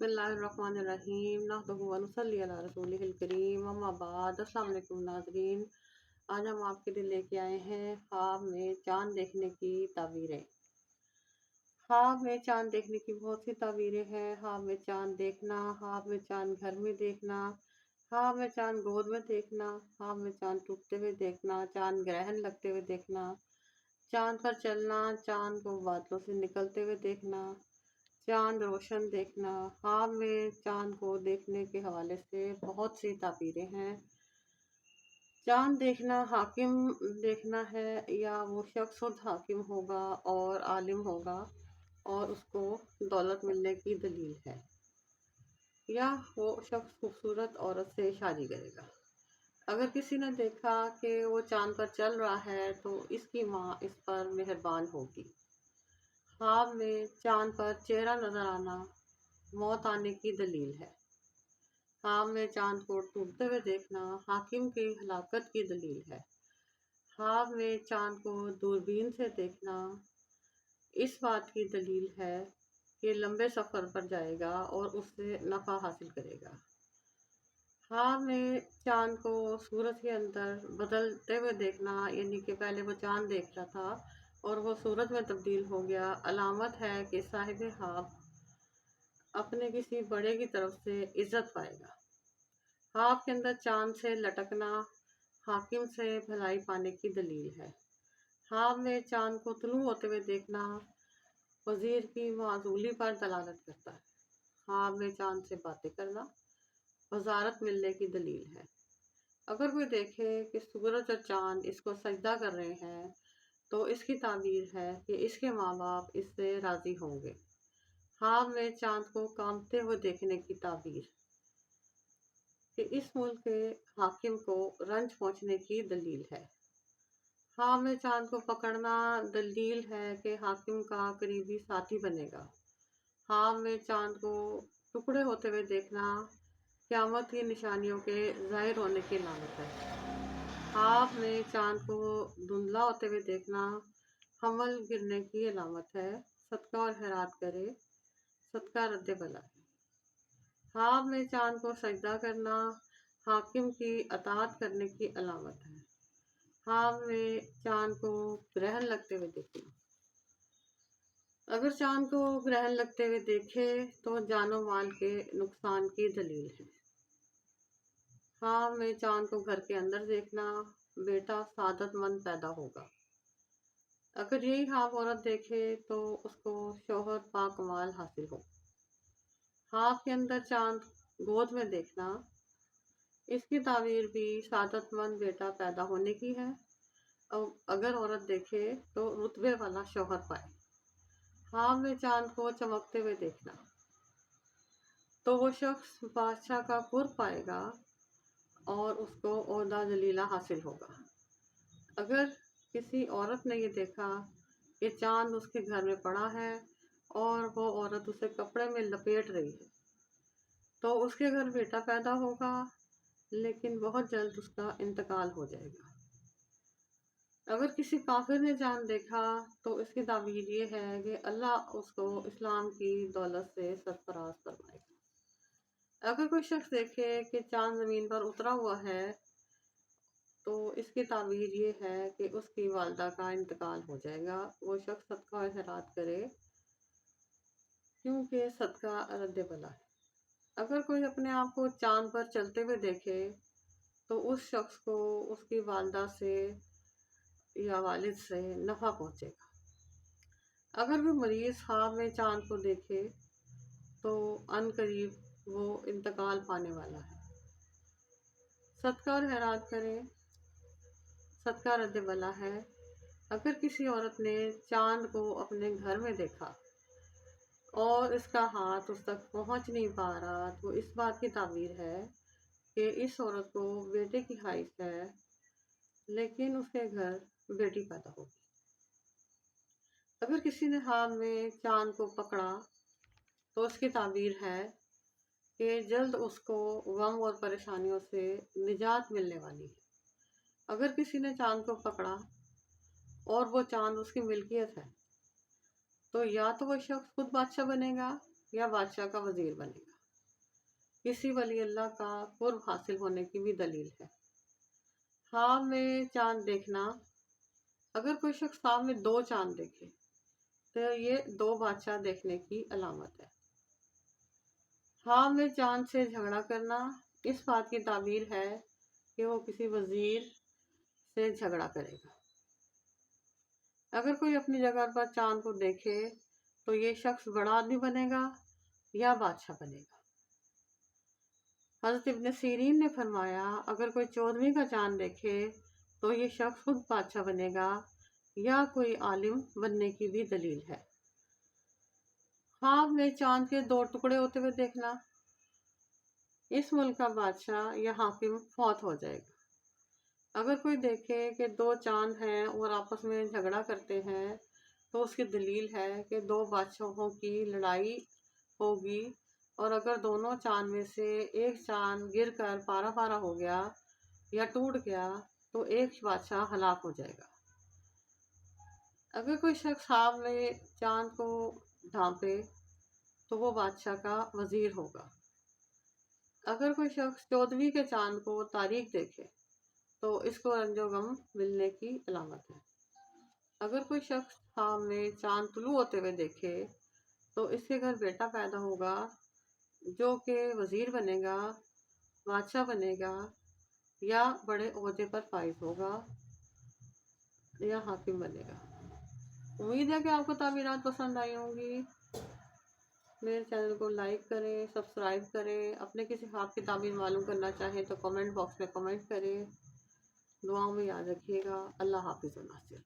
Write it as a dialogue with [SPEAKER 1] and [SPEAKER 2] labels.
[SPEAKER 1] बिस्मिल्लाहिर्रहमानिर्रहीम नहमदुहु व नुसल्ली अला रसूलिहिल करीम अम्मा बाद। अस्सलाम वालेकुम नाज़रीन, आज हम आपके लिए लेके आए हैं ख्वाब में चांद देखने की ताबीरें। ख्वाब में चांद देखने की बहुत सी ताबीरें हैं। ख्वाब में चांद देखना, ख्वाब में चांद घर में देखना, ख्वाब में चांद गोद में देखना, ख्वाब में चांद टूटते हुए देखना, चांद ग्रहण लगते हुए देखना, चांद पर चलना, चांद को बादलों से निकलते हुए देखना, चांद रोशन देखना। ख्वाब में चांद को देखने के हवाले से बहुत सी ताबीरें हैं। चांद देखना हाकिम देखना है, या वो शख्स खुद हाकिम होगा और आलिम होगा और उसको दौलत मिलने की दलील है, या वो शख्स खूबसूरत औरत से शादी करेगा। अगर किसी ने देखा कि वो चांद पर चल रहा है तो इसकी माँ इस पर मेहरबान होगी। ख्वाब में चांद पर चेहरा नजर आना मौत आने की दलील है। ख्वाब में चांद को टूटते हुए देखना हाकिम की हलाकत की दलील है। ख्वाब में चांद को दूरबीन से देखना इस बात की दलील है कि लंबे सफ़र पर जाएगा और उससे नफ़ा हासिल करेगा। ख्वाब में चांद को सूरज के अंदर बदलते हुए देखना, यानी कि पहले वो चांद देख रहा था और वो सूरज में तब्दील हो गया, अलामत है कि साहिब ख्वाब अपने किसी बड़े की तरफ से इज्जत पाएगा। ख्वाब के अंदर चांद से लटकना हाकिम से भलाई पाने की दलील है। ख्वाब में चांद को तुलू होते हुए देखना वजीर की माजूली पर दलालत करता है। ख्वाब में चांद से बातें करना वजारत मिलने की दलील है। अगर कोई देखे कि सूरज और चांद इसको सजदा कर रहे हैं तो इसकी ताबीर है कि इसके माँ बाप इससे राजी होंगे। ख्वाब में चांद को कांपते हुए देखने की ताबीर कि इस मुल्क के हाकिम को रंज पहुंचने की दलील है। ख्वाब में चांद को पकड़ना दलील है कि हाकिम का करीबी साथी बनेगा। ख्वाब में चांद को टुकड़े होते हुए देखना क़यामत की निशानियों के ज़ाहिर होने की अलामत है। ख्वाब में चांद को धुंधला होते हुए देखना हमल गिरने की अलामत है। सदका और खैरात करे, सदका रद्द बला है। ख्वाब में चांद को सजदा करना हाकिम की अताअत करने की अलामत है। ख्वाब में चांद को ग्रहण लगते हुए देखना, अगर चांद को ग्रहण लगते हुए देखे तो जानो माल के नुकसान की दलील है। ख्वाब में चांद को घर के अंदर देखना बेटा सादतमंद पैदा होगा। अगर यही ख्वाब औरत देखे तो उसको शौहर पाकमाल हासिल हो। ख्वाब के अंदर चांद गोद में देखना इसकी ताबीर भी सादतमंद बेटा पैदा होने की है। और अगर औरत देखे तो रुतबे वाला शौहर पाए। ख्वाब में चांद को चमकते हुए देखना तो वो शख्स बादशाह का कुर्ब पाएगा और उसको ओहदा जलीला हासिल होगा। अगर किसी औरत ने ये देखा कि चांद उसके घर में पड़ा है और वो औरत उसे कपड़े में लपेट रही है तो उसके घर बेटा पैदा होगा, लेकिन बहुत जल्द उसका इंतकाल हो जाएगा। अगर किसी काफिर ने चांद देखा तो इसकी ताबीर ये है कि अल्लाह उसको इस्लाम की दौलत से सरफराज फरमाएगा। अगर कोई शख्स देखे कि चांद ज़मीन पर उतरा हुआ है तो इसकी ताबीर ये है कि उसकी वालदा का इंतकाल हो जाएगा। वो शख्स सदका और खैरात करे, क्योंकि सदका रद्द बला है। अगर कोई अपने आप को चांद पर चलते हुए देखे तो उस शख्स को उसकी वालदा से या वालिद से नफ़ा पहुंचेगा। अगर कोई मरीज ख्वाब में चांद को देखे तो अनकरीब वो इंतकाल पाने वाला है। सदका और खैरात करे, सदका रद्द बला है। अगर किसी औरत ने चांद को अपने घर में देखा और इसका हाथ उस तक पहुंच नहीं पा रहा तो इस बात की ताबीर है कि इस औरत को बेटे की ख्वाहिश है, लेकिन उसके घर बेटी पैदा होगी। अगर किसी ने ख्वाब में चांद को पकड़ा तो उसकी ताबीर है कि जल्द उसको गम और परेशानियों से निजात मिलने वाली है। अगर किसी ने चांद को पकड़ा और वो चांद उसकी मिल्कियत है तो या तो वो शख्स खुद बादशाह बनेगा या बादशाह का वजीर बनेगा। किसी वली अल्लाह का कुर्ब हासिल होने की भी दलील है। ख्वाब में चांद देखना, अगर कोई शख्स ख्वाब में 2 चांद देखे तो ये 2 बादशाह देखने की अलामत है। ख्वाब में चांद से झगड़ा करना इस बात की ताबीर है कि वो किसी वजीर से झगड़ा करेगा। अगर कोई अपनी जगह पर चांद को देखे तो ये शख्स बड़ा आदमी बनेगा या बादशाह बनेगा। हज़रत इब्न सीरीन ने फरमाया, अगर कोई 14वीं का चांद देखे तो ये शख्स खुद बादशाह बनेगा या कोई आलिम बनने की भी दलील है। ख्वाब में चांद के 2 टुकड़े होते हुए देखना, इस मुल्क का बादशाह या हाकिम फौत हो जाएगा। अगर कोई देखे कि 2 चांद हैं और आपस में झगड़ा करते हैं तो उसकी दलील है कि 2 बादशाहों की लड़ाई होगी, और अगर दोनों चांद में से एक चांद गिर कर पारा पारा हो गया या टूट गया तो एक बादशाह हलाक हो जाएगा। अगर कोई शख्स ख्वाब में चांद को ढांपे तो वो बादशाह का वजीर होगा। अगर कोई शख्स 14वीं के चांद को तारीख देखे तो इसको रंजो गम मिलने की अलामत है। अगर कोई शख्स ख्वाब में चांद तुलू होते हुए देखे तो इसके घर बेटा पैदा होगा जो कि वजीर बनेगा, बादशाह बनेगा या बड़े ओहदे पर फाइज होगा या हाकिम बनेगा। उम्मीद है कि आपको ताबीरात पसंद आई होंगी। मेरे चैनल को लाइक करें, सब्सक्राइब करें। अपने किसी ख्वाब की ताबीर मालूम करना चाहें तो कमेंट बॉक्स में कमेंट करें। दुआओं में याद रखिएगा। अल्लाह हाफिज़ व नासिर।